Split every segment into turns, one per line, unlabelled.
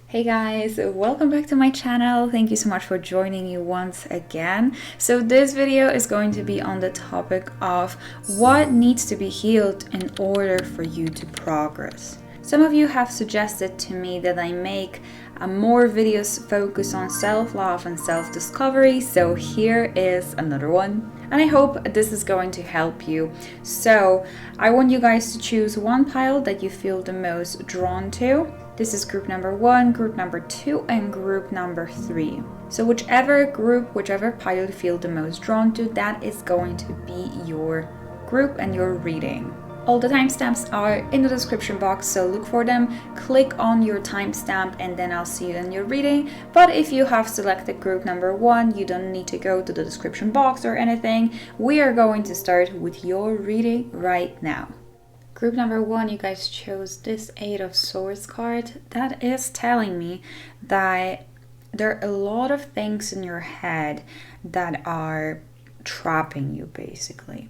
Hey guys, welcome back to my channel. Thank you so much for joining me once again. So this video is going to be on the topic of what needs to be healed in order for you to progress. Some of you have suggested to me that I make more videos focused on self-love and self-discovery, so here is another one. And I hope this is going to help you. So I want you guys to choose one pile that you feel the most drawn to. This is group number 1, group number 2, and group number 3. So whichever group, whichever pile you feel the most drawn to, that is going to be your group and your reading. All the timestamps are in the description box, so look for them, click on your timestamp, and then I'll see you in your reading. But if you have selected group number 1, you don't need to go to the description box or anything. We are going to start with your reading right now. Group number 1, you guys chose this 8 of Swords card. That is telling me that there are a lot of things in your head that are trapping you, basically.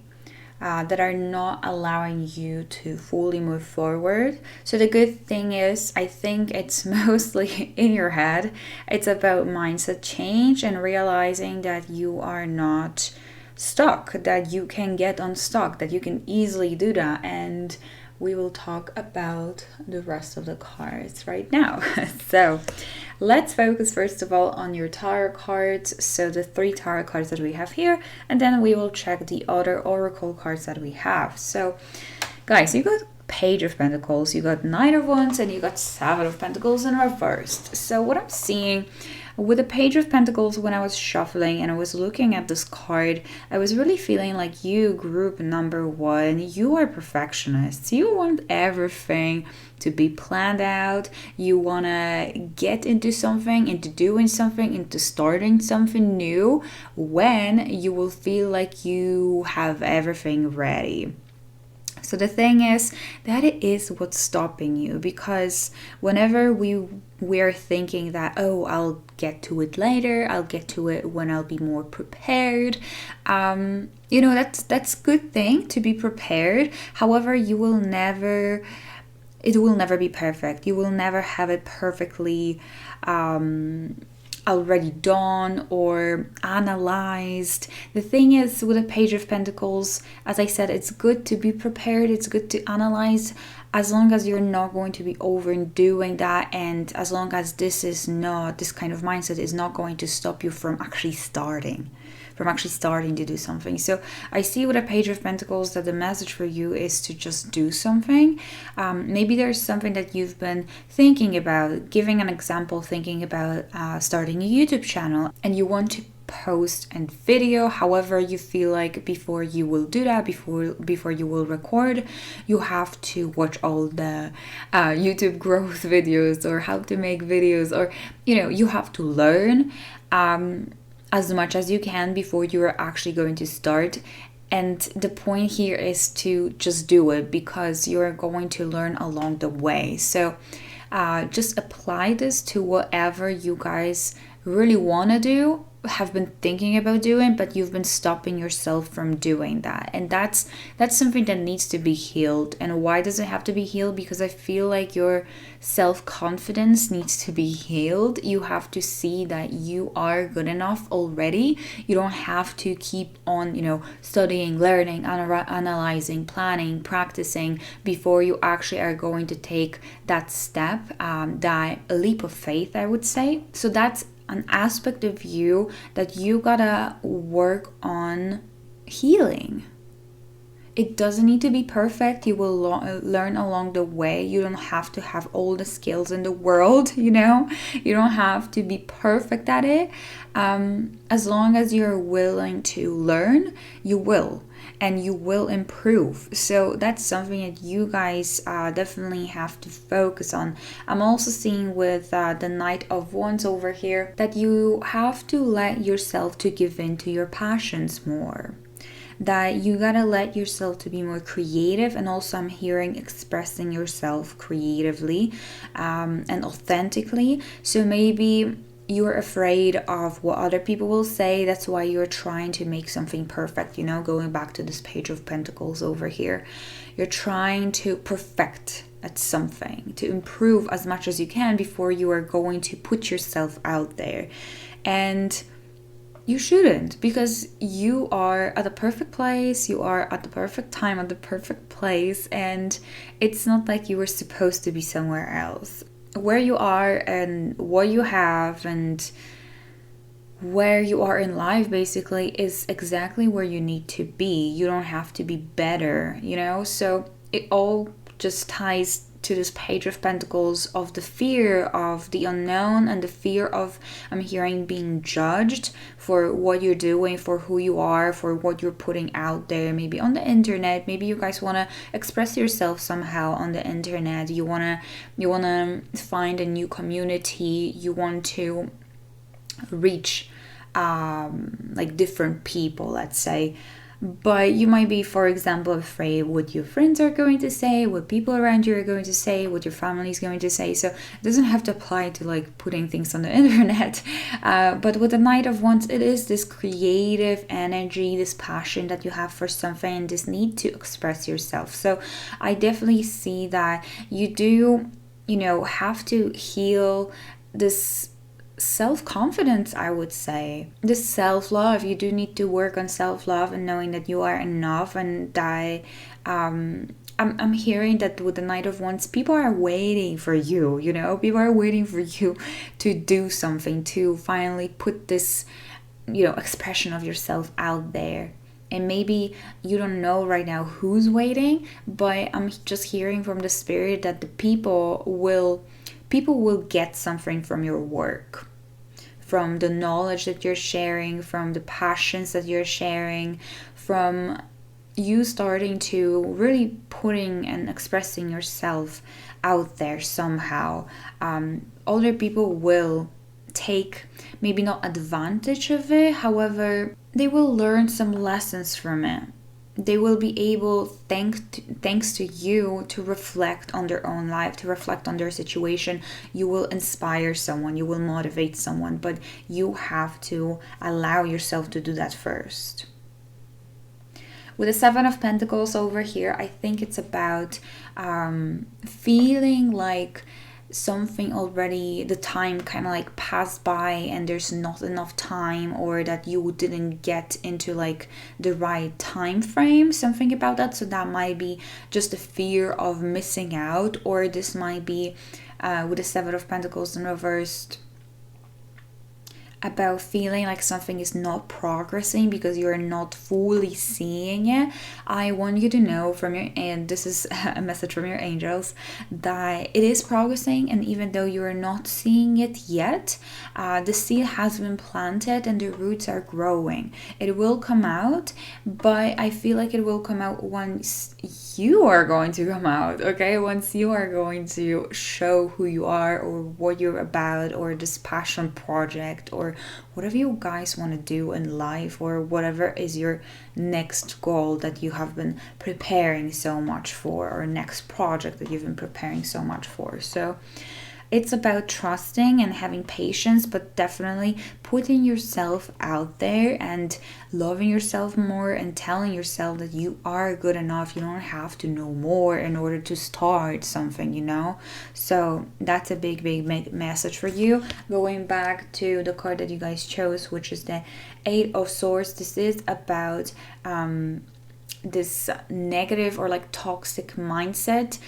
That are not allowing you to fully move forward. So the good thing is, I think it's mostly in your head. It's about mindset change and realizing that you are not stuck, that you can get unstuck, that you can easily do that. And we will talk about the rest of the cards right now. So let's focus first of all on your tarot cards. So the 3 tarot cards that we have here, and then we will check the other oracle cards that we have. So guys, you got Page of Pentacles, you got Knight of Wands, and you got 7 of Pentacles in reversed. So what I'm seeing with the Page of Pentacles, when I was shuffling and I was looking at this card, I was really feeling like you, group number 1, you are perfectionists. You want everything to be planned out. You want to get into something, into doing something, into starting something new when you will feel like you have everything ready. So the thing is, that it is what's stopping you, because whenever we're thinking that, oh, I'll get to it later, I'll get to it when I'll be more prepared, you know, that's a good thing to be prepared. However, it will never be perfect. You will never have it perfectly already done or analyzed. The thing is, with a Page of Pentacles, as I said, it's good to be prepared, it's good to analyze, as long as you're not going to be overdoing that, and as long as this kind of mindset is not going to stop you from actually starting to do something. So I see with a Page of Pentacles that the message for you is to just do something. Maybe there's something that you've been thinking about, giving an example, thinking about starting a YouTube channel, and you want to post and video. However, you feel like before you will do that, before you will record, you have to watch all the YouTube growth videos, or how to make videos, or you have to learn as much as you can before you are actually going to start. And the point here is to just do it, because you're going to learn along the way. So just apply this to whatever you guys really want to do, have been thinking about doing, but you've been stopping yourself from doing that. And that's something that needs to be healed. And why does it have to be healed? Because I feel like your self-confidence needs to be healed. You have to see that you are good enough already. You don't have to keep on studying, learning, analyzing, planning, practicing before you actually are going to take that step, that leap of faith, I would say. So that's an aspect of you that you gotta work on healing. It doesn't need to be perfect. You will learn along the way. You don't have to have all the skills in the world, you don't have to be perfect at it. As long as you're willing to learn, you will. And you will improve. So that's something that you guys definitely have to focus on. I'm also seeing with the Knight of Wands over here that you have to let yourself to give in to your passions more. That you gotta let yourself to be more creative, and also I'm hearing expressing yourself creatively and authentically. So maybe you're afraid of what other people will say. That's why you're trying to make something perfect, going back to this Page of Pentacles over here. You're trying to perfect at something, to improve as much as you can before you are going to put yourself out there. And you shouldn't, because you are at the perfect place, you are at the perfect time, at the perfect place, and it's not like you were supposed to be somewhere else. Where you are and what you have and where you are in life basically is exactly where you need to be. You don't have to be better, you know? So it all just ties to this Page of Pentacles of the fear of the unknown and the fear of, I'm hearing, being judged for what you're doing, for who you are, for what you're putting out there, maybe on the internet. Maybe you guys want to express yourself somehow on the internet. You want to find a new community. You want to reach like different people, let's say. But you might be, for example, afraid what your friends are going to say, what people around you are going to say, what your family is going to say. So it doesn't have to apply to like putting things on the internet. But with the Knight of Wands, it is this creative energy, this passion that you have for something, this need to express yourself. So I definitely see that you do, have to heal this self-confidence, I would say, this self-love. You do need to work on self-love and knowing that you are enough, and that I'm hearing that with the Knight of Wands, people are waiting for you, people are waiting for you to do something, to finally put this expression of yourself out there. And maybe you don't know right now who's waiting, but I'm just hearing from the spirit that the people will get something from your work, from the knowledge that you're sharing, from the passions that you're sharing, from you starting to really putting and expressing yourself out there somehow. Other people will take maybe not advantage of it, however, they will learn some lessons from it. They will be able, thanks to you, to reflect on their own life, to reflect on their situation. You will inspire someone, you will motivate someone, but you have to allow yourself to do that first. With the Seven of Pentacles over here, I think it's about feeling like something already, the time kind of like passed by and there's not enough time, or that you didn't get into like the right time frame, something about that. So that might be just a fear of missing out, or this might be with the Seven of Pentacles in reversed, about feeling like something is not progressing because you're not fully seeing it. I want you to know and this is a message from your angels, that it is progressing, and even though you're not seeing it yet, the seed has been planted and the roots are growing. It will come out, but I feel like it will come out once you are going to come out, okay? Once you are going to show who you are, or what you're about, or this passion project, or whatever you guys want to do in life, or whatever is your next goal that you have been preparing so much for, or next project that you've been preparing so much for. So it's about trusting and having patience, but definitely putting yourself out there and loving yourself more and telling yourself that you are good enough. You don't have to know more in order to start something, So that's a big message for you. Going back to the card that you guys chose, which is the Eight of Swords. This is about this negative or like toxic mindset,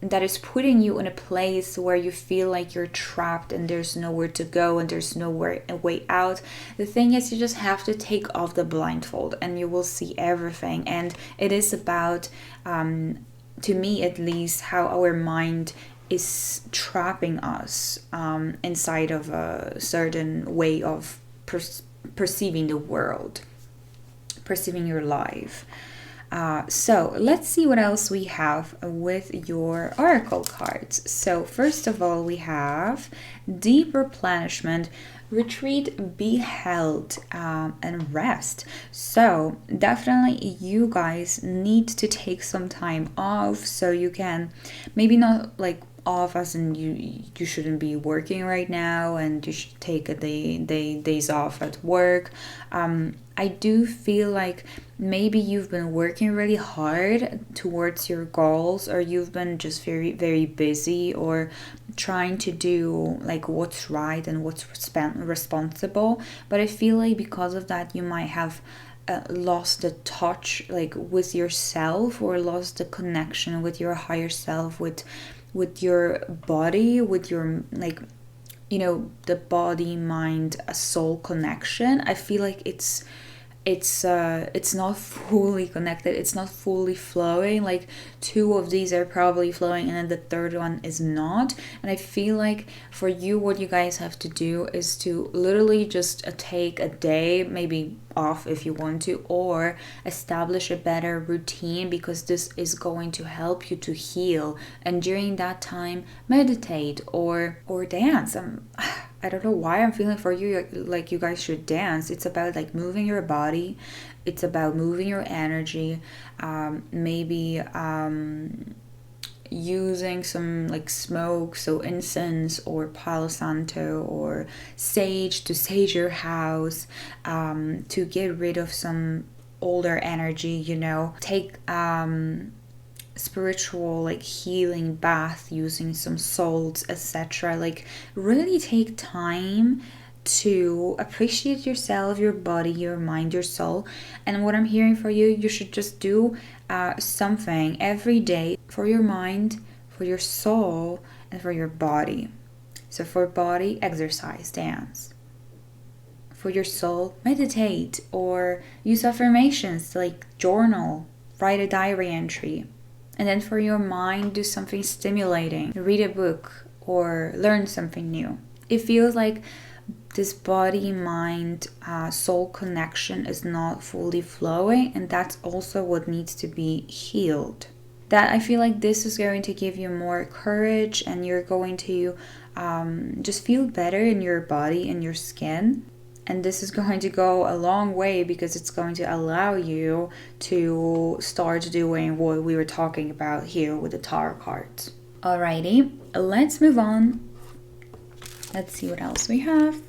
that is putting you in a place where you feel like you're trapped and there's nowhere to go and there's a way out. The thing is, you just have to take off the blindfold and you will see everything. And it is about, to me at least, how our mind is trapping us inside of a certain way of perceiving the world, perceiving your life. So let's see what else we have with your oracle cards. So first of all, we have deep replenishment, retreat, be held, and rest. So definitely you guys need to take some time off so you can maybe not like off, as in you shouldn't be working right now and you should take a days off at work. I do feel like maybe you've been working really hard towards your goals, or you've been just very, very busy, or trying to do like what's right and what's responsible. But I feel like because of that, you might have lost the touch like with yourself, or lost the connection with your higher self, with your body, with your like, you know, the body, mind, soul connection. I feel like it's not fully connected, it's not fully flowing. Like two of these are probably flowing and then the third one is not. And I feel like for you, what you guys have to do is to literally just take a day maybe off if you want to, or establish a better routine, because this is going to help you to heal. And during that time, meditate or dance. I don't know why I'm feeling for you like you guys should dance. It's about like moving your body, it's about moving your energy, maybe using some like smoke, so incense or Palo Santo or sage, to sage your house, to get rid of some older energy, you know. Take spiritual like healing bath using some salts, etc. Like really take time to appreciate yourself, your body, your mind, your soul. And what I'm hearing for you, you should just do something every day for your mind, for your soul, and for your body. So for body, exercise, dance. For your soul, meditate or use affirmations, like journal, write a diary entry. And then for your mind, do something stimulating, read a book or learn something new. It feels like this body, mind, soul connection is not fully flowing, and that's also what needs to be healed. That I feel like this is going to give you more courage, and you're going to just feel better in your body and your skin. And this is going to go a long way, because it's going to allow you to start doing what we were talking about here with the tarot cards. Alrighty, let's move on. Let's see what else we have.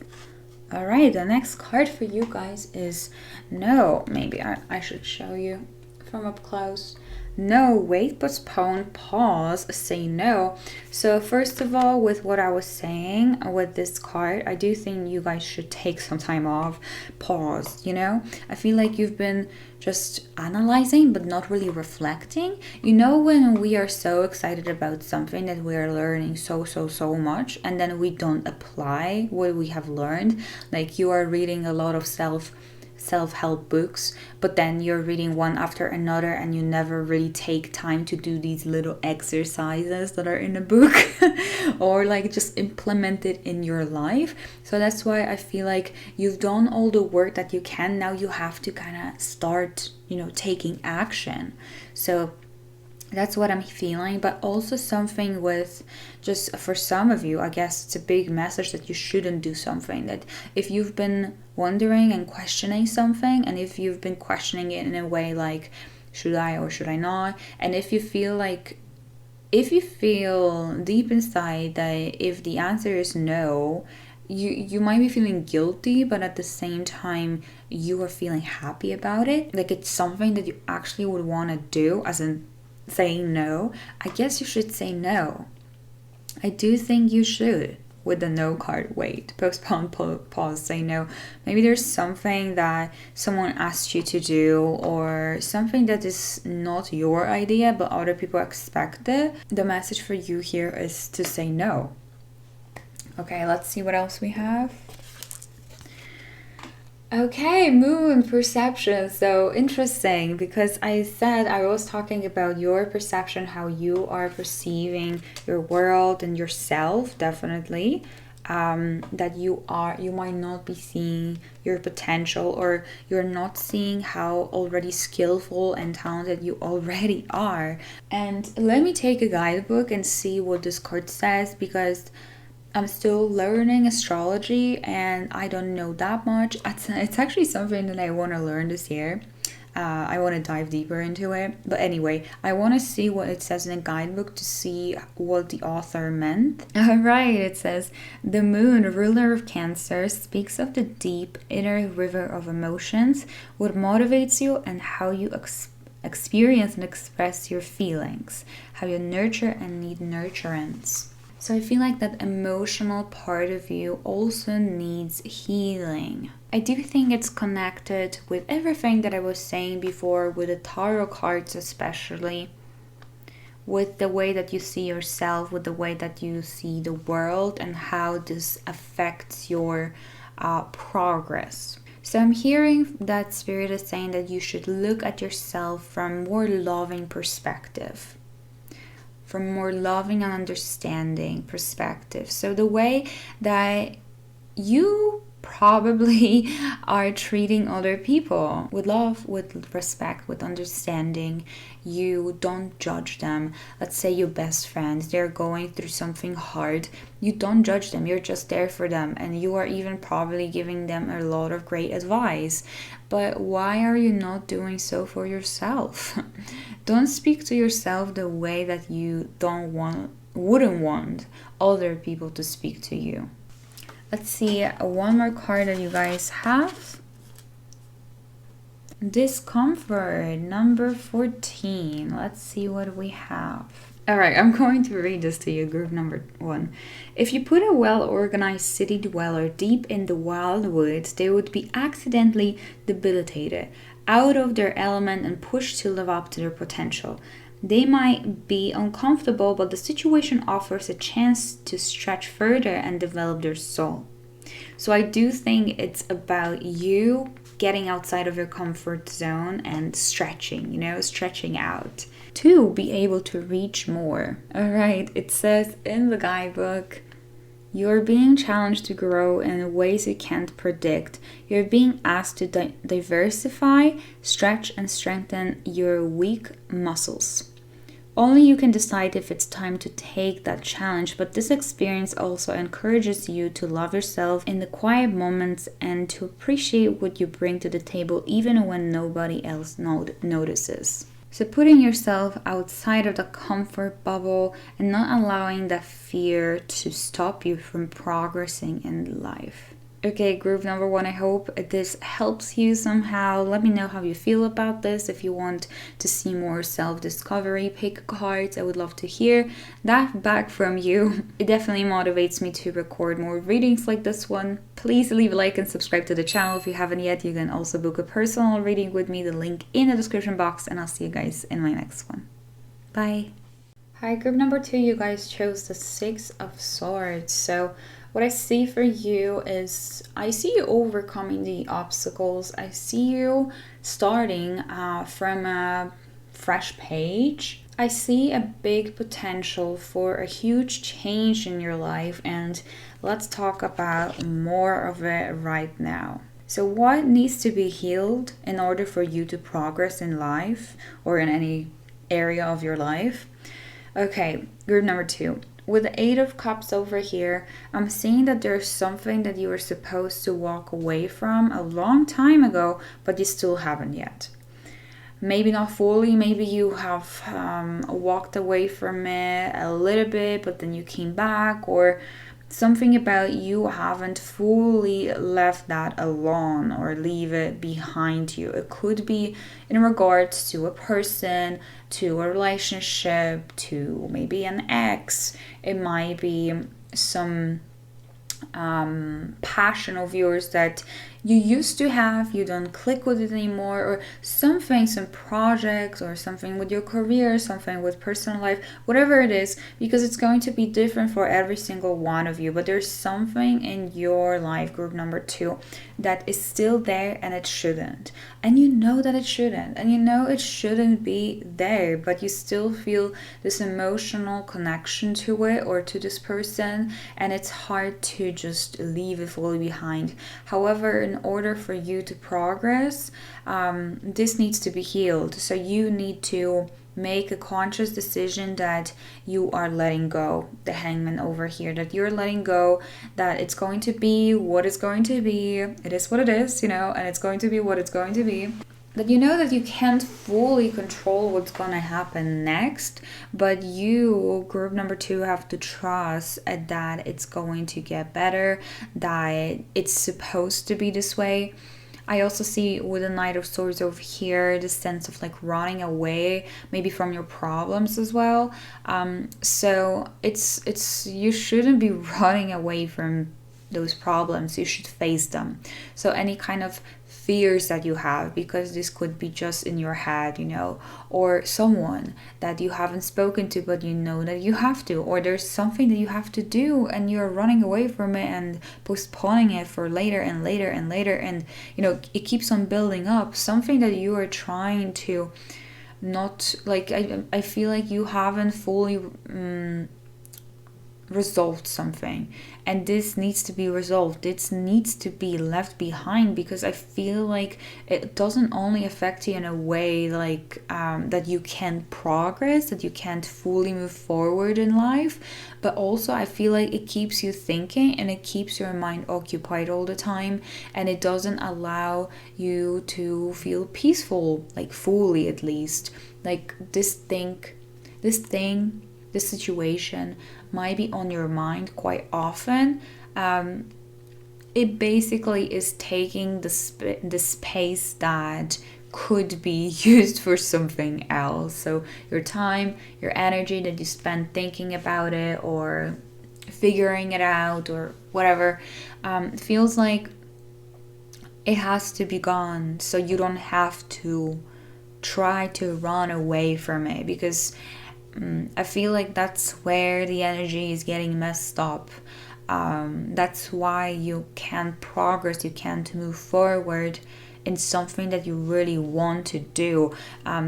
Alright, the next card for you guys is no. Maybe I should show you from up close. No, wait, postpone, pause, say no. So first of all, with what I was saying with this card, I do think you guys should take some time off, pause, you know? I feel like you've been just analyzing but not really reflecting. You know, when we are so excited about something that we are learning so much, and then we don't apply what we have learned. Like you are reading a lot of self-help books, but then you're reading one after another and you never really take time to do these little exercises that are in a book or like just implement it in your life. So that's why I feel like you've done all the work that you can. Now you have to kind of start, you know, taking action. So that's what I'm feeling. But also something with, just for some of you, I guess it's a big message that you shouldn't do something. That if you've been wondering and questioning something, and if you've been questioning it in a way like, should I or should I not? And if you feel deep inside that if the answer is no, you might be feeling guilty, but at the same time you are feeling happy about it. Like it's something that you actually would want to do, as in saying no. I guess you should say no. I do think you should. With the no card, wait, postpone, pause, say no. Maybe there's something that someone asked you to do, or something that is not your idea but other people expect it. The message for you here is to say no. Okay, let's see what else we have. Okay, moon perception. So interesting, because I said I was talking about your perception, how you are perceiving your world and yourself, definitely. That you might not be seeing your potential, or you're not seeing how already skillful and talented you already are. And let me take a guidebook and see what this card says, because I'm still learning astrology and I don't know that much. It's actually something that I want to learn this year. I want to dive deeper into it. But anyway, I want to see what it says in the guidebook to see what the author meant. Alright, it says, the moon, ruler of Cancer, speaks of the deep inner river of emotions, what motivates you and how you experience and express your feelings, how you nurture and need nurturance. So I feel like that emotional part of you also needs healing. I do think it's connected with everything that I was saying before, with the tarot cards especially, with the way that you see yourself, with the way that you see the world, and how this affects your progress. So I'm hearing that Spirit is saying that you should look at yourself from a more loving perspective, from more loving and understanding perspective. So the way that you probably are treating other people with love, with respect, with understanding. You don't judge them. Let's say your best friends, they're going through something hard. You don't judge them. You're just there for them, and you are even probably giving them a lot of great advice. But why are you not doing so for yourself? Don't speak to yourself the way that you wouldn't want other people to speak to you. Let's see one more card that you guys have. Discomfort, number 14. Let's see what we have. Alright, I'm going to read this to you, group number 1. If you put a well-organized city dweller deep in the wild woods, they would be accidentally debilitated, out of their element and pushed to live up to their potential. They might be uncomfortable, but the situation offers a chance to stretch further and develop their soul. So I do think it's about you getting outside of your comfort zone and stretching, stretching out to be able to reach more. All right, it says in the guidebook, you're being challenged to grow in ways you can't predict. You're being asked to diversify, stretch, and strengthen your weak muscles. Only you can decide if it's time to take that challenge, but this experience also encourages you to love yourself in the quiet moments and to appreciate what you bring to the table even when nobody else notices. So putting yourself outside of the comfort bubble and not allowing that fear to stop you from progressing in life. Okay, group number 1, I hope this helps you somehow. Let me know how you feel about this. If you want to see more self-discovery pick cards, I would love to hear that back from you. It definitely motivates me to record more readings like this one. Please leave a like and subscribe to the channel if you haven't yet. You can also book a personal reading with me, the link in the description box, and I'll see you guys in my next one. Bye. Hi, group number 2, you guys chose the 6 of Swords. So what I see for you is, I see you overcoming the obstacles. I see you starting from a fresh page. I see a big potential for a huge change in your life, and let's talk about more of it right now. So what needs to be healed in order for you to progress in life or in any area of your life? Okay, group number 2. With the 8 of Cups over here, I'm seeing that there's something that you were supposed to walk away from a long time ago, but you still haven't yet. Maybe not fully, maybe you have walked away from it a little bit, but then you came back, or something about you haven't fully left that alone or leave it behind you. It could be in regards to a person, to a relationship, to maybe an ex. It might be some passion of yours that you used to have, you don't click with it anymore, or something, some project or something with your career, something with personal life, whatever it is, because it's going to be different for every single one of you. But there's something in your life, group number 2, that is still there and it shouldn't. And you know that it shouldn't, and you know it shouldn't be there, but you still feel this emotional connection to it or to this person, and it's hard to just leave it fully behind. However, in order for you to progress, this needs to be healed. So you need to make a conscious decision that you are letting go. The Hangman over here, that you're letting go, that it's going to be what it's going to be. It is what it is, and it's going to be what it's going to be. that you know that you can't fully control what's gonna happen next, but you, group number 2, have to trust that it's going to get better, that it's supposed to be this way. I also see with the Knight of Swords over here the sense of like running away, maybe from your problems as well. So it's you shouldn't be running away from those problems. You should face them. So any kind of fears that you have, because this could be just in your head, or someone that you haven't spoken to but you know that you have to, or there's something that you have to do and you're running away from it and postponing it for later and later and later, and it keeps on building up, something that you are trying to not like. I feel like you haven't fully resolved something, and this needs to be resolved. This needs to be left behind, because I feel like it doesn't only affect you in a way like that you can't progress, that you can't fully move forward in life, but also I feel like it keeps you thinking and it keeps your mind occupied all the time, and it doesn't allow you to feel peaceful, like fully at least. Like this situation might be on your mind quite often. It basically is taking the space that could be used for something else. So your time, your energy that you spend thinking about it or figuring it out or whatever, feels like it has to be gone, so you don't have to try to run away from it, because I feel like that's where the energy is getting messed up. That's why you can't progress, you can't move forward in something that you really want to do.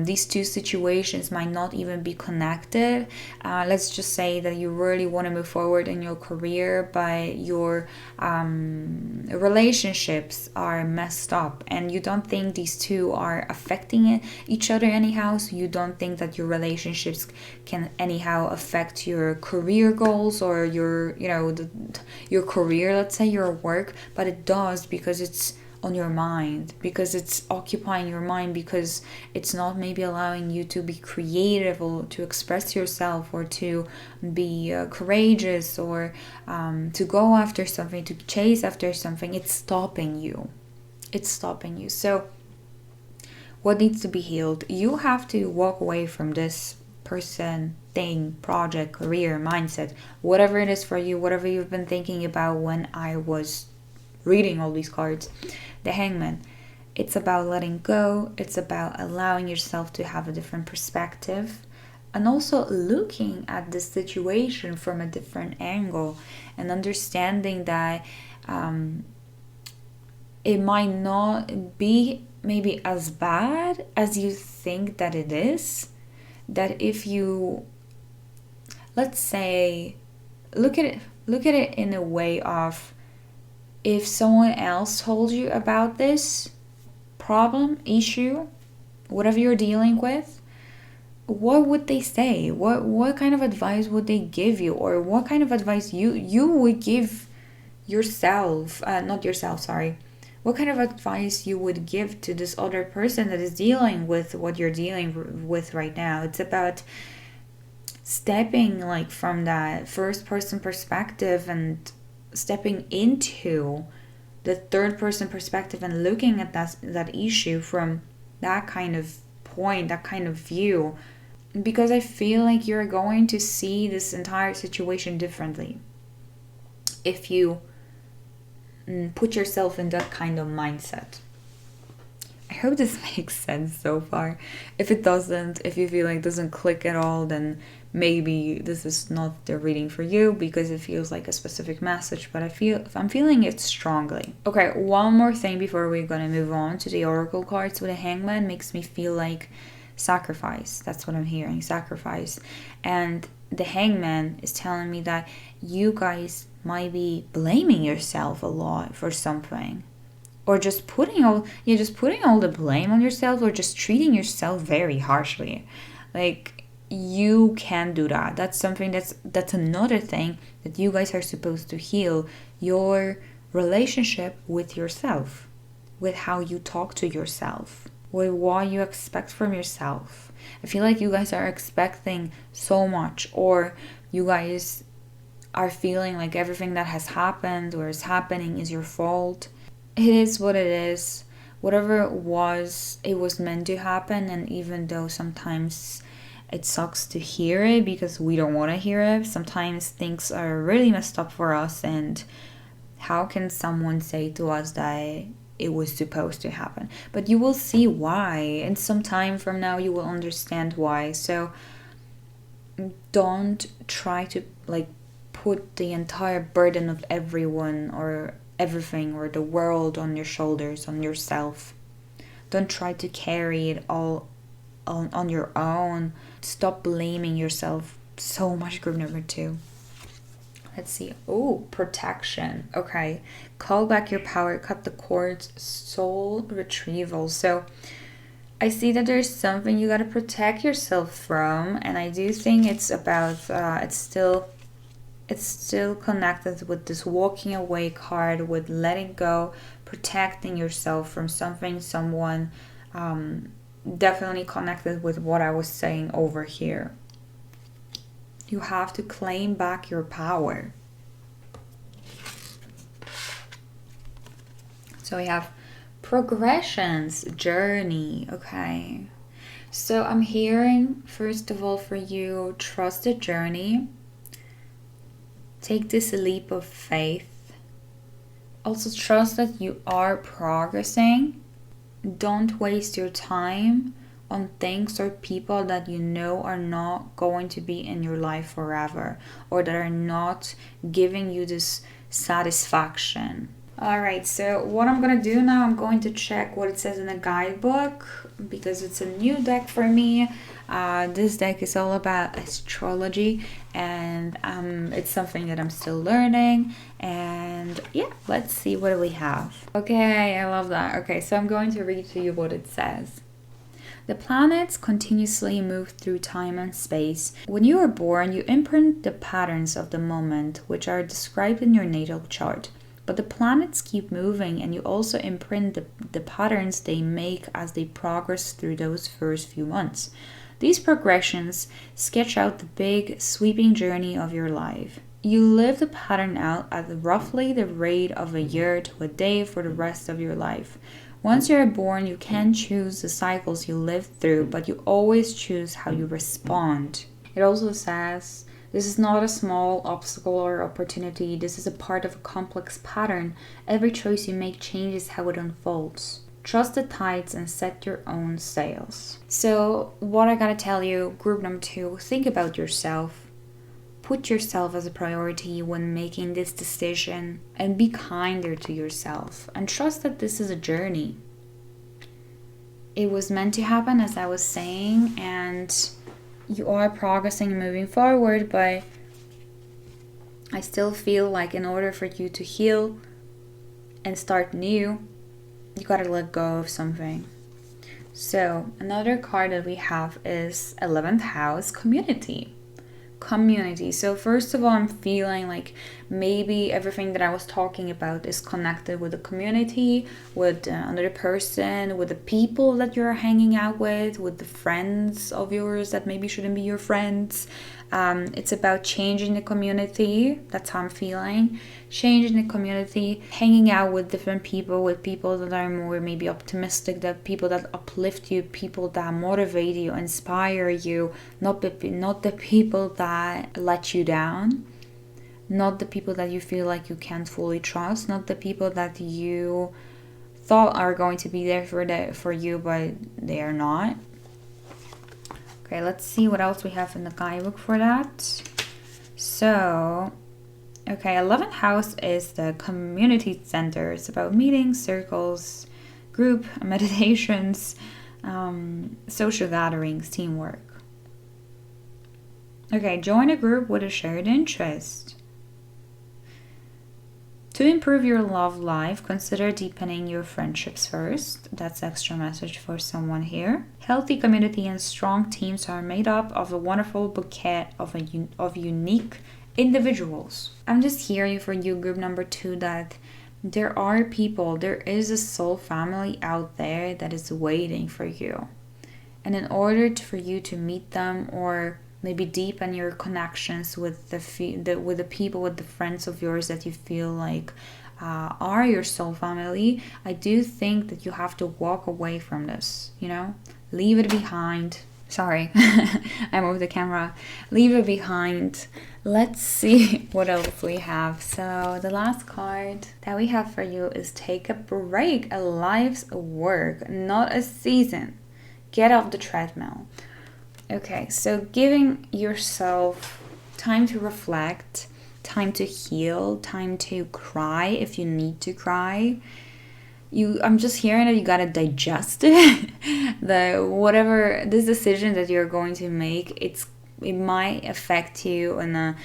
These two situations might not even be connected. Let's just say that you really want to move forward in your career, but your relationships are messed up, and you don't think these two are affecting each other anyhow, so you don't think that your relationships can anyhow affect your career goals or your your career, let's say your work, but it does, because it's on your mind, because it's occupying your mind, because it's not maybe allowing you to be creative or to express yourself or to be courageous or to go after something, to chase after something. It's stopping you. So what needs to be healed? You have to walk away from this person, thing, project, career, mindset, whatever it is for you, whatever you've been thinking about when I was reading all these cards. The Hangman. It's about letting go. It's about allowing yourself to have a different perspective, and also looking at the situation from a different angle and understanding that it might not be maybe as bad as you think that it is. That if you, let's say, look at it in a way of, if someone else told you about this problem, issue, whatever you're dealing with, what would they say? What kind of advice would they give you? Or what kind of advice you would give yourself, not yourself, sorry. What kind of advice you would give to this other person that is dealing with what you're dealing with right now? It's about stepping like from that first person perspective and stepping into the third person perspective and looking at that issue from that kind of point, that kind of view, because I feel like you're going to see this entire situation differently if you put yourself in that kind of mindset. I hope this makes sense so far. If it doesn't, if you feel like it doesn't click at all, then maybe this is not the reading for you, because it feels like a specific message, but I'm feeling it strongly. Okay, one more thing before we're gonna move on to the oracle cards. With the Hangman, makes me feel like sacrifice. That's what I'm hearing, sacrifice. And the Hangman is telling me that you guys might be blaming yourself a lot for something, or just putting all the blame on yourself, or just treating yourself very harshly. Like, you can do that. That's something that's another thing that you guys are supposed to heal, your relationship with yourself, with how you talk to yourself. with what you expect from yourself. I feel like you guys are expecting so much, or you guys are feeling like everything that has happened or is happening is your fault. It is what it is. Whatever it was meant to happen, and even though sometimes it sucks to hear it because we don't want to hear it, sometimes things are really messed up for us, and how can someone say to us that it was supposed to happen? But you will see why, and some time from now you will understand why. So don't try to put the entire burden of everyone or everything or the world on your shoulders, on yourself. Don't try to carry it all on your own. Stop blaming yourself so much. Group number 2. Let's see. Oh, protection. Okay. Call back your power. Cut the cords. Soul retrieval. So I see that there's something you got to protect yourself from. And I do think it's about, it's still connected with this walking away card, with letting go, protecting yourself from something, someone, definitely connected with what I was saying over here. You have to claim back your power. So we have progressions, journey. Okay. So I'm hearing, first of all, for you, trust the journey. Take this leap of faith. Also trust that you are progressing. Don't waste your time on things or people that you know are not going to be in your life forever, or that are not giving you this satisfaction. Alright, so what I'm going to do now, I'm going to check what it says in the guidebook, because it's a new deck for me. This deck is all about astrology, and it's something that I'm still learning. And yeah, let's see what we have. Okay, I love that. Okay, so I'm going to read to you what it says. The planets continuously move through time and space. When you are born, you imprint the patterns of the moment, which are described in your natal chart. But the planets keep moving, and you also imprint the patterns they make as they progress through those first few months. These progressions sketch out the big, sweeping journey of your life. You live the pattern out at roughly the rate of a year to a day for the rest of your life. Once you're born, you can choose the cycles you live through, but you always choose how you respond. It also says, this is not a small obstacle or opportunity. This is a part of a complex pattern. Every choice you make changes how it unfolds. Trust the tides and set your own sails. So what I gotta tell you, group number 2, think about yourself. Put yourself as a priority when making this decision, and be kinder to yourself, and trust that this is a journey. It was meant to happen, as I was saying, and you are progressing and moving forward, but I still feel like in order for you to heal and start new, you gotta let go of something. So another card that we have is 11th house, community. So first of all, I'm feeling like maybe everything that I was talking about is connected with the community, with another person, with the people that you're hanging out with the friends of yours that maybe shouldn't be your friends. It's about changing the community. That's how I'm feeling. Changing the community, hanging out with different people, with people that are more maybe optimistic, that people that uplift you, people that motivate you, inspire you, not the people that let you down, not the people that you feel like you can't fully trust, not the people that you thought are going to be there for you, but they are not. Okay, let's see what else we have in the guidebook for that. So, okay, 11th house is the community center. It's about meetings, circles, group meditations, social gatherings, teamwork. Okay, join a group with a shared interest. To improve your love life, consider deepening your friendships first. That's extra message for someone here. Healthy community and strong teams are made up of a wonderful bouquet of unique individuals. I'm just hearing for you, group number 2, that There are people, there is a soul family out there that is waiting for you. And in order for you to meet them, or maybe deepen your connections with the people, with the friends of yours that you feel like are your soul family, I do think that you have to walk away from this, leave it behind. Sorry, I moved the camera. Leave it behind. Let's see what else we have. So the last card that we have for you is take a break, a life's work, not a season. Get off the treadmill. Okay, so giving yourself time to reflect, time to heal, time to cry if you need to cry. I'm just hearing that you gotta digest it. This decision that you're going to make, it might affect you in a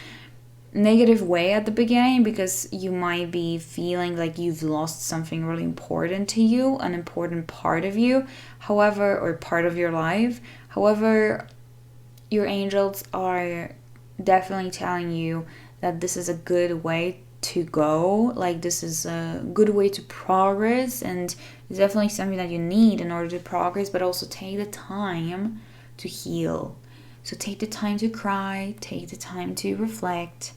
negative way at the beginning, because you might be feeling like you've lost something really important to you, an important part of you, or part of your life. However, your angels are definitely telling you that this is a good way to go, like this is a good way to progress, and it's definitely something that you need in order to progress, but also take the time to heal. So take the time to cry, take the time to reflect,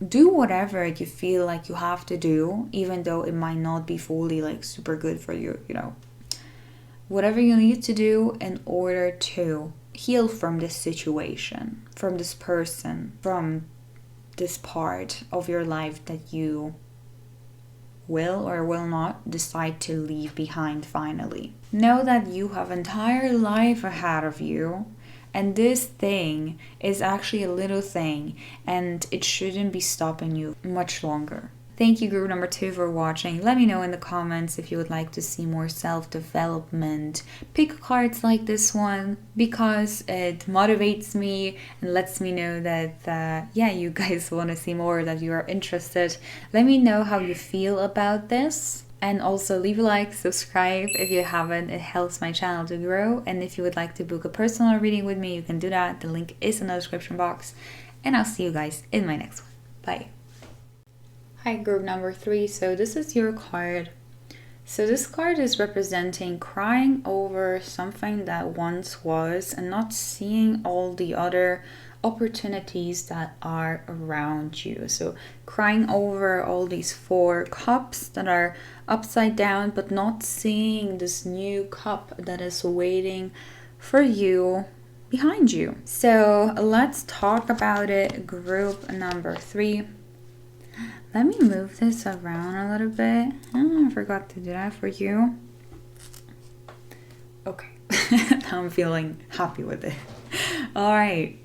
do whatever you feel like you have to do, even though it might not be fully like super good for you, whatever you need to do in order to heal from this situation, from this person, from this part of your life that you will or will not decide to leave behind finally. Know that you have an entire life ahead of you, and this thing is actually a little thing, and it shouldn't be stopping you much longer. Thank you, group number 2, for watching. Let me know in the comments if you would like to see more self-development pick cards like this one, because it motivates me and lets me know that, you guys want to see more, that you are interested. Let me know how you feel about this. And also leave a like, subscribe if you haven't. It helps my channel to grow. And if you would like to book a personal reading with me, you can do that. The link is in the description box. And I'll see you guys in my next one. Bye. Hi, group number 3. So this is your card. So this card is representing crying over something that once was and not seeing all the other opportunities that are around you. So crying over all these 4 cups that are upside down, but not seeing this new cup that is waiting for you behind you. So let's talk about it, group number 3. Let me move this around a little bit. Oh, I forgot to do that for you. Okay, now I'm feeling happy with it. All right.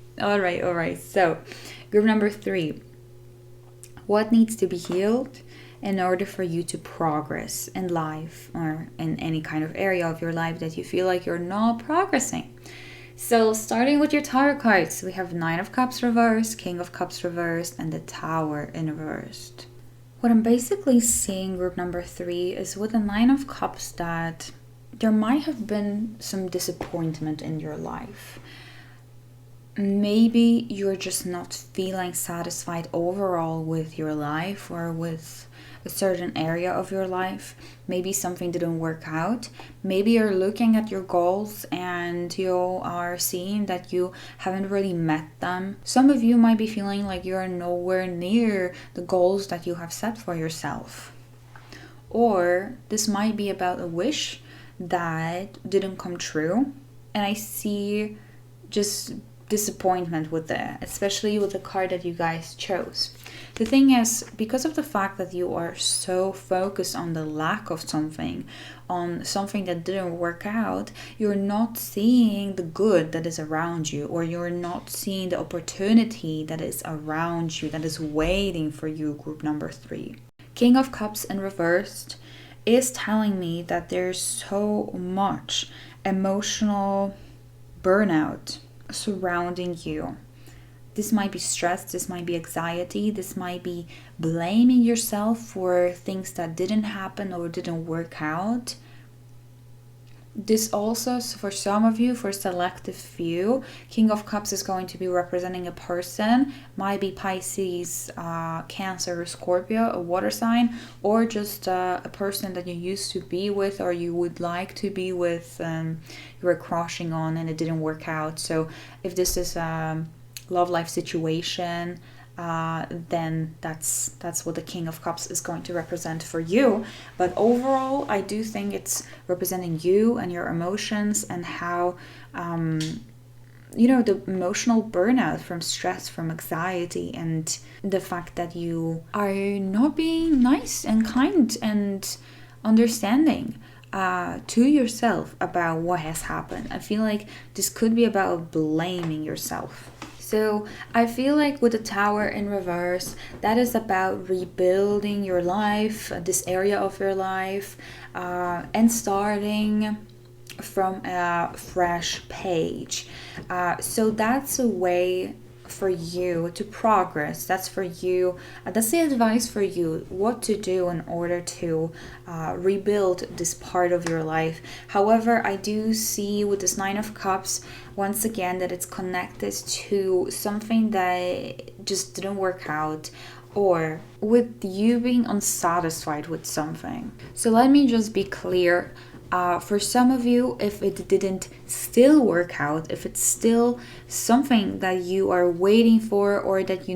So, group number 3. What needs to be healed in order for you to progress in life, or in any kind of area of your life that you feel like you're not progressing? So starting with your tarot cards, we have 9 of Cups reversed, King of Cups reversed, and the Tower in reversed. What I'm basically seeing, group number 3, is with the 9 of Cups that there might have been some disappointment in your life. Maybe you're just not feeling satisfied overall with your life, or with a certain area of your life. Maybe something didn't work out. Maybe you're looking at your goals and you are seeing that you haven't really met them. Some of you might be feeling like you're nowhere near the goals that you have set for yourself. Or this might be about a wish that didn't come true. And I see just disappointment with that, especially with the card that you guys chose. The thing is, because of the fact that you are so focused on the lack of something, on something that didn't work out, you're not seeing the good that is around you, or you're not seeing the opportunity that is around you, that is waiting for you, group number 3. King of Cups in reversed is telling me that there's so much emotional burnout surrounding you. This might be stress, this might be anxiety, this might be blaming yourself for things that didn't happen or didn't work out. This also, for some of you, for selective few, King of Cups is going to be representing a person, might be Pisces, Cancer, Scorpio, a water sign, or just a person that you used to be with or you would like to be with, you were crushing on and it didn't work out. So if this is a love life situation, then that's what the King of Cups is going to represent for you. But overall, I do think it's representing you and your emotions and how, the emotional burnout from stress, from anxiety, and the fact that you are not being nice and kind and understanding to yourself about what has happened. I feel like this could be about blaming yourself. So I feel like with the Tower in reverse, that is about rebuilding your life, this area of your life, and starting from a fresh page. So that's a way for you to progress. That's for you. That's the advice for you, what to do in order to rebuild this part of your life. However, I do see with this Nine of Cups, once again, that it's connected to something that just didn't work out, or with you being unsatisfied with something. So let me just be clear. For some of you, if it didn't still work out, if it's still something that you are waiting for, or that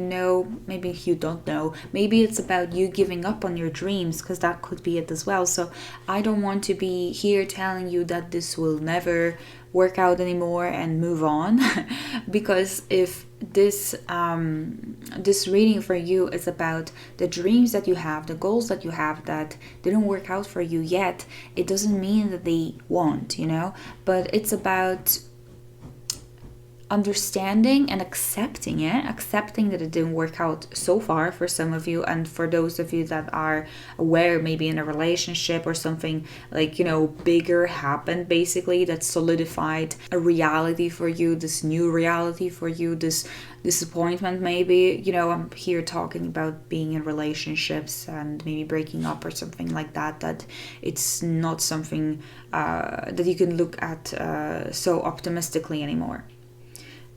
maybe you don't know, maybe it's about you giving up on your dreams, because that could be it as well. So I don't want to be here telling you that this will never work out anymore and move on, because if this reading for you is about the dreams that you have, the goals that you have that didn't work out for you yet, it doesn't mean that they won't, but it's about understanding and accepting that it didn't work out so far for some of you. And for those of you that are aware, maybe in a relationship or something like, bigger happened, basically, that solidified a reality for you, this new reality for you, this disappointment maybe. I'm here talking about being in relationships and maybe breaking up or something like that it's not something that you can look at so optimistically anymore.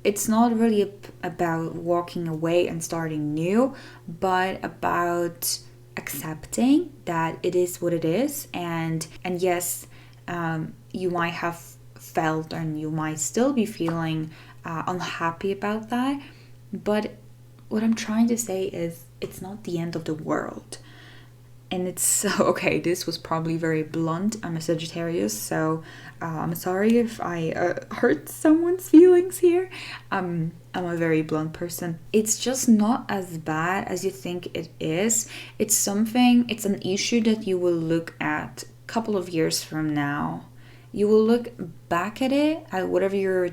It's not really about walking away and starting new, but about accepting that it is what it is. And yes, you might have felt and you might still be feeling unhappy about that. But what I'm trying to say is it's not the end of the world. And it's okay, this was probably very blunt. I'm a Sagittarius, so I'm sorry if I hurt someone's feelings here. I'm a very blunt person. It's just not as bad as you think it is. It's an issue that you will look at a couple of years from now. You will look back at it, at whatever you're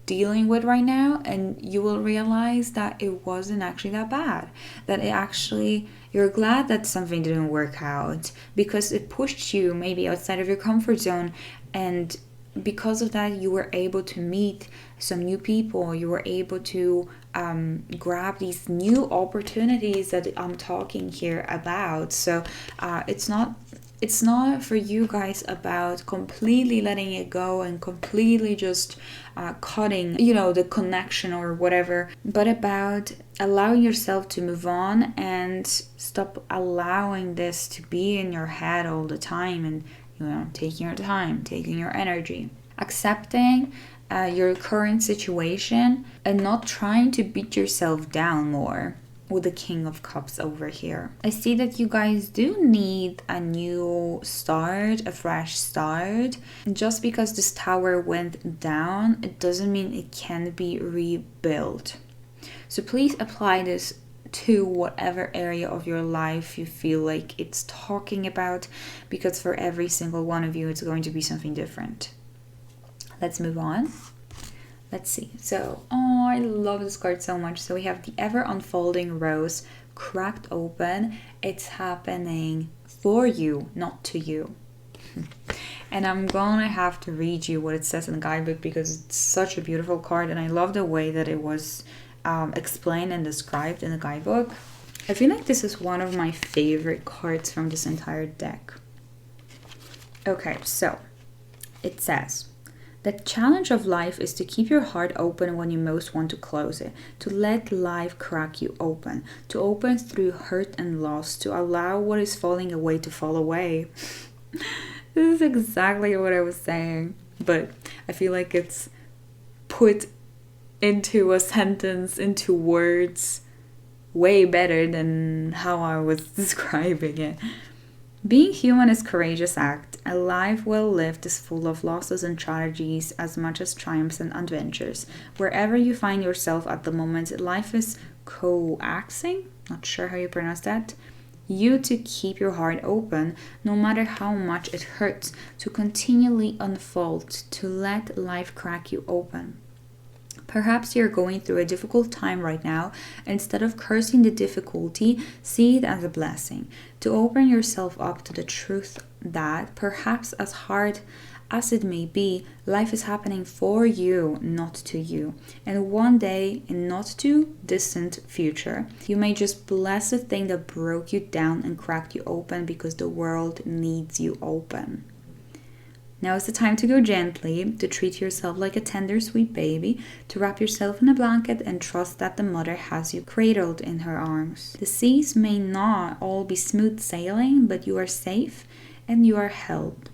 dealing with right now, and you will realize that it wasn't actually that bad, that you're glad that something didn't work out because it pushed you maybe outside of your comfort zone, and because of that you were able to meet some new people, you were able to grab these new opportunities that I'm talking here about. So it's not for you guys about completely letting it go and completely just cutting, the connection or whatever, but about allowing yourself to move on and stop allowing this to be in your head all the time, and taking your time, taking your energy, accepting your current situation and not trying to beat yourself down more. With the King of Cups over here, I see that you guys do need a new start, a fresh start. Just because this tower went down, it doesn't mean it can be rebuilt. So please apply this to whatever area of your life you feel like it's talking about, because for every single one of you, it's going to be something different. Let's move on. Let's see. So, I love this card so much. So we have the ever unfolding rose cracked open. It's happening for you, not to you. And I'm gonna have to read you what it says in the guidebook because it's such a beautiful card, and I love the way that it was explained and described in the guidebook. I feel like this is one of my favorite cards from this entire deck. Okay, so It says, the challenge of life is to keep your heart open when you most want to close it, to let life crack you open, to open through hurt and loss, to allow what is falling away to fall away. This is exactly what I was saying, but I feel like it's put into a sentence, into words, way better than how I was describing it. Being human is a courageous act. A life well lived is full of losses and tragedies as much as triumphs and adventures. Wherever you find yourself at the moment, life is coaxing, not sure how you pronounce that, you to keep your heart open, no matter how much it hurts, to continually unfold, to let life crack you open. Perhaps you're going through a difficult time right now. Instead of cursing the difficulty, see it as a blessing. To open yourself up to the truth that, perhaps as hard as it may be, life is happening for you, not to you. And one day, in not too distant future, you may just bless the thing that broke you down and cracked you open because the world needs you open. Now is the time to go gently, to treat yourself like a tender, sweet baby, to wrap yourself in a blanket and trust that the mother has you cradled in her arms. The seas may not all be smooth sailing, but you are safe and you are held.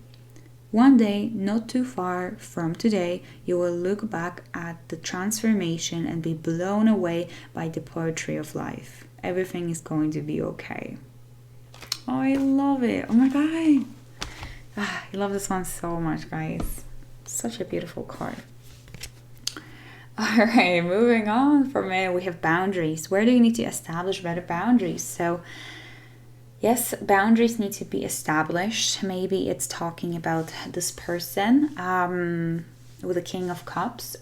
One day, not too far from today, you will look back at the transformation and be blown away by the poetry of life. Everything is going to be okay. Oh, I love it. Oh my God. I love this one so much, guys. Such a beautiful card. Alright, moving on from it, we have boundaries. Where do you need to establish better boundaries? So, yes, boundaries need to be established. Maybe it's talking about this person with the King of Cups.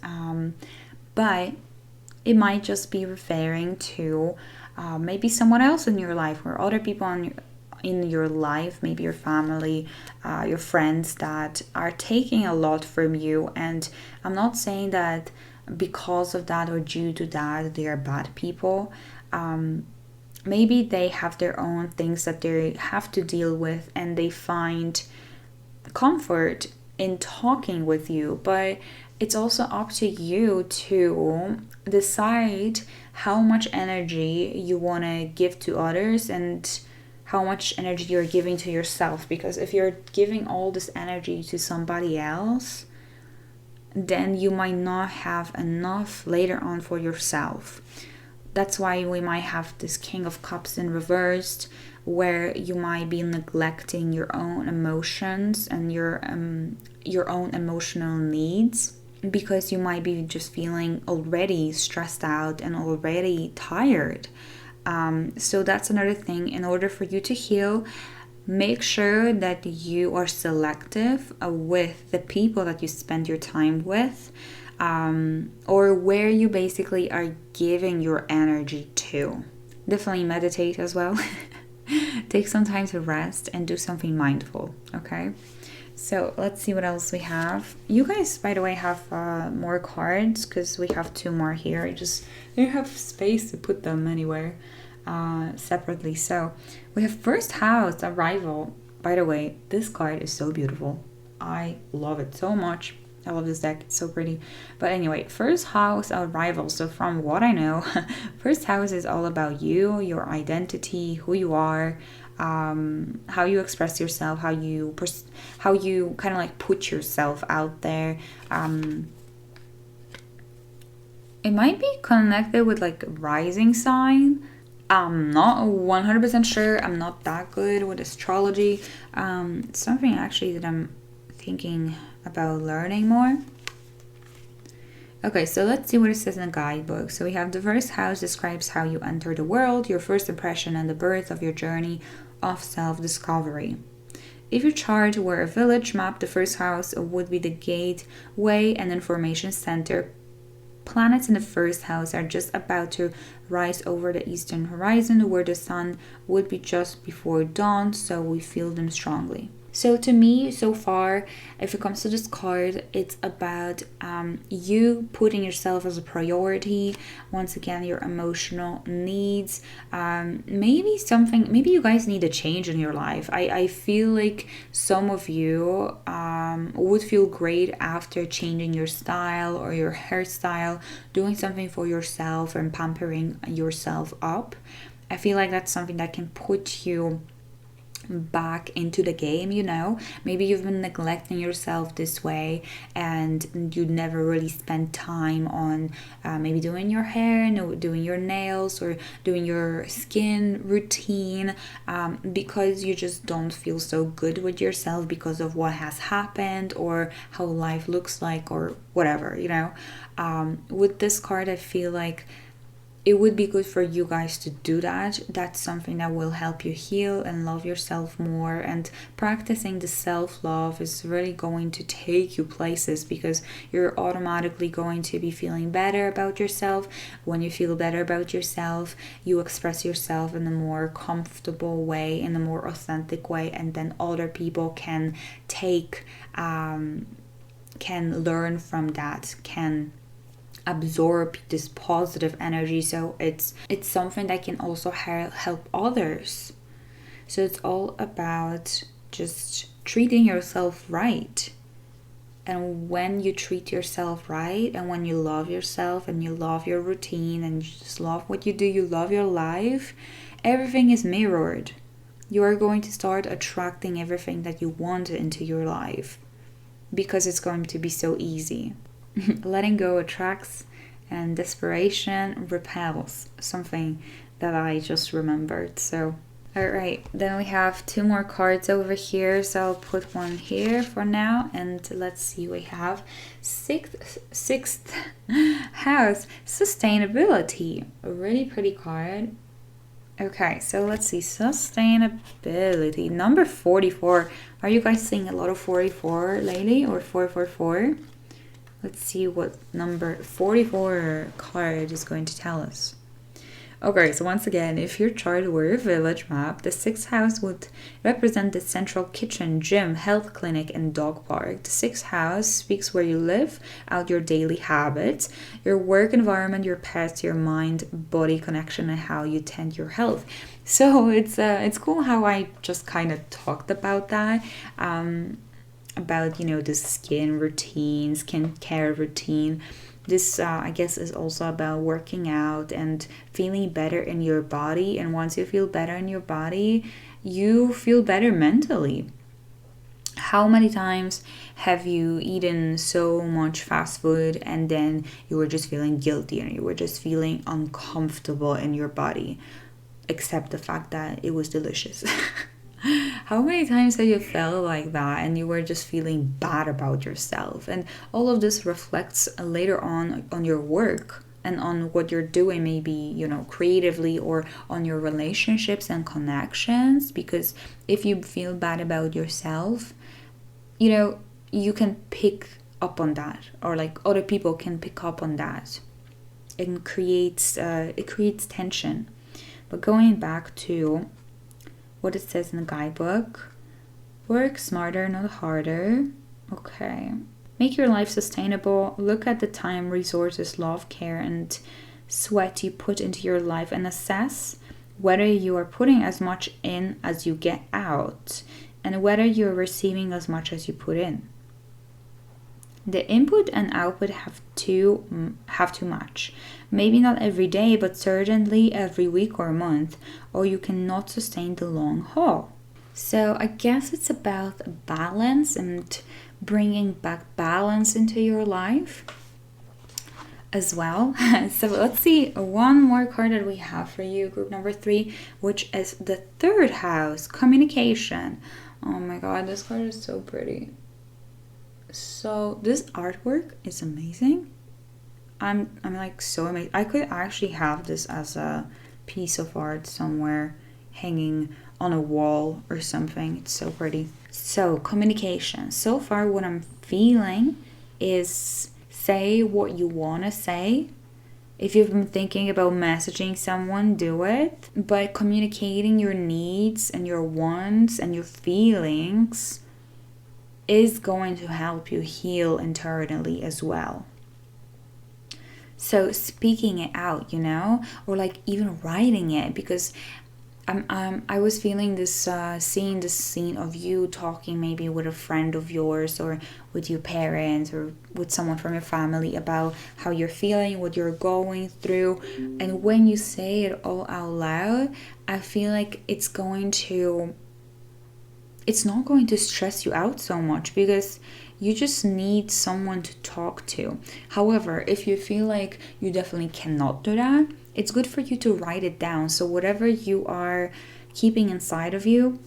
But it might just be referring to maybe someone else in your life or other people in your life, maybe your family, your friends that are taking a lot from you. And I'm not saying that because of that or due to that they are bad people. Maybe they have their own things that they have to deal with and they find comfort in talking with you, but it's also up to you to decide how much energy you want to give to others and how much energy you're giving to yourself. Because if you're giving all this energy to somebody else, then you might not have enough later on for yourself. That's why we might have this King of Cups in reversed, where you might be neglecting your own emotions and your own emotional needs, because you might be just feeling already stressed out and already tired. So that's another thing. In order for you to heal, make sure that you are selective with the people that you spend your time with, or where you basically are giving your energy to. Definitely meditate as well. Take some time to rest and do something mindful, okay? So let's see what else we have. You guys, by the way, have more cards because we have two more here. Just don't have space to put them anywhere separately. So we have first house, arrival. By the way, this card is so beautiful. I love it so much. I love this deck. It's so pretty. But anyway, first house, arrival. So from what I know, first house is all about you, your identity, who you are, how you express yourself, how you kind of like put yourself out there. It might be connected with like rising sign. I'm not 100% sure. I'm not that good with astrology. Something actually that I'm thinking about learning more. Okay, so let's see what it says in the guidebook. So we have the first house describes how you enter the world, your first impression, and the birth of your journey of self-discovery. If your chart were a village map, the first house would be the gateway and information center. Planets in the first house are just about to rise over the eastern horizon, where the sun would be just before dawn, so we feel them strongly. So to me, so far, if it comes to this card, it's about you putting yourself as a priority. Once again, your emotional needs. Maybe you guys need a change in your life. I feel like some of you would feel great after changing your style or your hairstyle, doing something for yourself and pampering yourself up. I feel like that's something that can put you back into the game, maybe you've been neglecting yourself this way and you never really spent time on maybe doing your hair, doing your nails, or doing your skin routine because you just don't feel so good with yourself because of what has happened or how life looks like or whatever. With this card, I feel like it would be good for you guys to do that. That's something that will help you heal and love yourself more. And practicing the self-love is really going to take you places because you're automatically going to be feeling better about yourself. When you feel better about yourself, you express yourself in a more comfortable way, in a more authentic way, and then other people can can learn from that, can absorb this positive energy. So it's something that can also help others. So it's all about just treating yourself right. And when you treat yourself right, and when you love yourself and you love your routine and you just love what you do, you love your life, everything is mirrored. You are going to start attracting everything that you want into your life because it's going to be so easy. Letting go attracts and desperation repels, something that I just remembered. So, all right, then we have 2 more cards over here. So I'll put one here for now, and let's see. We have sixth house, sustainability. A really pretty card. Okay, so let's see, sustainability. Number 44. Are you guys seeing a lot of 44 lately, or 444? Let's see what number 44 card is going to tell us. Okay, so once again, if your chart were a village map, the 6th house would represent the central kitchen, gym, health clinic, and dog park. The 6th house speaks where you live, out your daily habits, your work environment, your pets, your mind, body connection, and how you tend your health. So it's cool how I just kind of talked about that. About the skin routine, skincare routine. This I guess is also about working out and feeling better in your body. And once you feel better in your body, you feel better mentally. How many times have you eaten so much fast food and then you were just feeling guilty and you were just feeling uncomfortable in your body, except the fact that it was delicious? How many times have you felt like that and you were just feeling bad about yourself? And all of this reflects later on your work and on what you're doing, maybe, creatively, or on your relationships and connections. Because if you feel bad about yourself, you can pick up on that, or like other people can pick up on that. It creates tension. But going back to what it says in the guidebook, work smarter, not harder. Okay. Make your life sustainable. Look at the time, resources, love, care, and sweat you put into your life and assess whether you are putting as much in as you get out and whether you are receiving as much as you put in. The input and output have to match. Maybe not every day, but certainly every week or month, or you cannot sustain the long haul. So I guess it's about balance and bringing back balance into your life as well. So let's see one more card that we have for you, group number 3, which is the 3rd house, communication. Oh my god, this card is so pretty. So this artwork is amazing. I'm like so amazed. I could actually have this as a piece of art somewhere hanging on a wall or something. It's so pretty. So communication. So far what I'm feeling is say what you want to say. If you've been thinking about messaging someone, do it. But communicating your needs and your wants and your feelings is going to help you heal internally as well. So speaking it out, or like even writing it, because I was feeling this, seeing this scene of you talking maybe with a friend of yours or with your parents or with someone from your family about how you're feeling, what you're going through. And when you say it all out loud, I feel like it's not going to stress you out so much, because you just need someone to talk to. However, if you feel like you definitely cannot do that, it's good for you to write it down. So whatever you are keeping inside of you,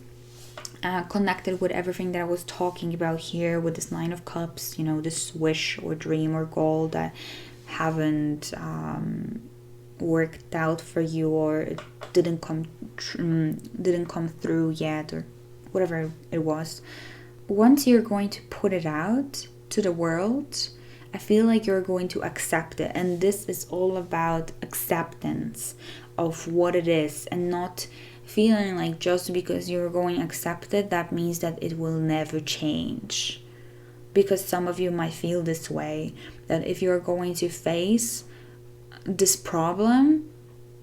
connected with everything that I was talking about here with this 9 of Cups, this wish or dream or goal that haven't worked out for you, or it didn't come through yet, or whatever it was. Once you're going to put it out to the world, I feel like you're going to accept it. And this is all about acceptance of what it is, and not feeling like just because you're going to accept it, that means that it will never change. Because some of you might feel this way, that if you're going to face this problem,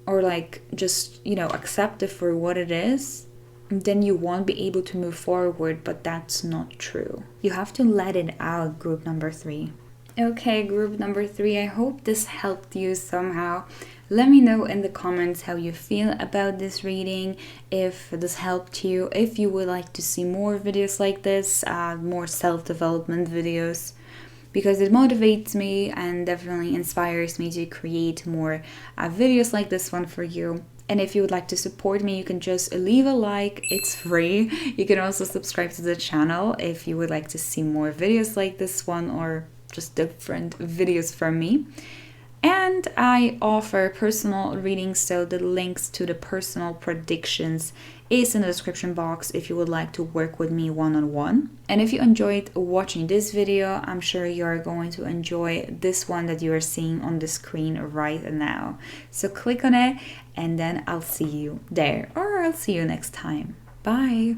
or like just, accept it for what it is, then you won't be able to move forward. But that's not true. You have to let it out, group number 3. Okay, group number 3, I hope this helped you somehow. Let me know in the comments how you feel about this reading, if this helped you, if you would like to see more videos like this, more self-development videos, because it motivates me and definitely inspires me to create more videos like this one for you. And if you would like to support me, you can just leave a like, it's free. You can also subscribe to the channel if you would like to see more videos like this one, or just different videos from me. And I offer personal readings, so the links to the personal predictions is in the description box if you would like to work with me one-on-one. And if you enjoyed watching this video, I'm sure you're going to enjoy this one that you are seeing on the screen right now. So click on it, and then I'll see you there, or I'll see you next time. Bye!